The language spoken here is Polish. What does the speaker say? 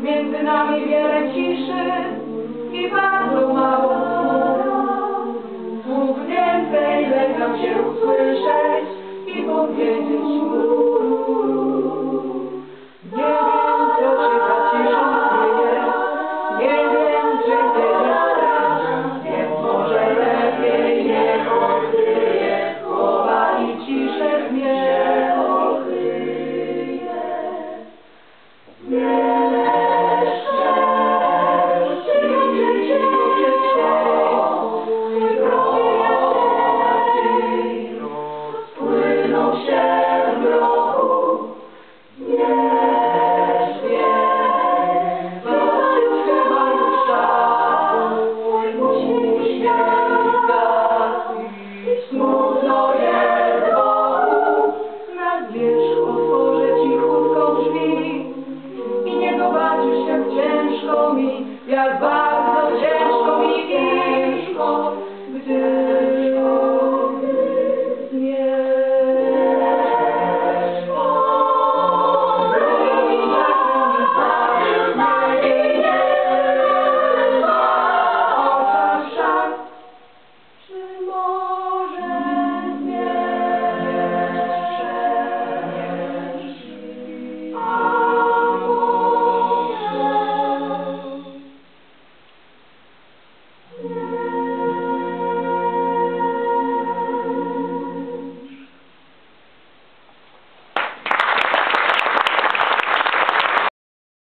między nami wiele ciszy i bardzo mało słów. Słów więcej lękam się usłyszeć i powiedzieć mu. Nie wiem, co się za ciszą kryje, nie wiem, czy wiedzieć chcesz, więc może lepiej nie odkryję słowa i ciszę mnie okryje. Smutno jest wokół, na wierzch otworzę cichutko drzwi i nie zobaczysz, jak ciężko mi, jak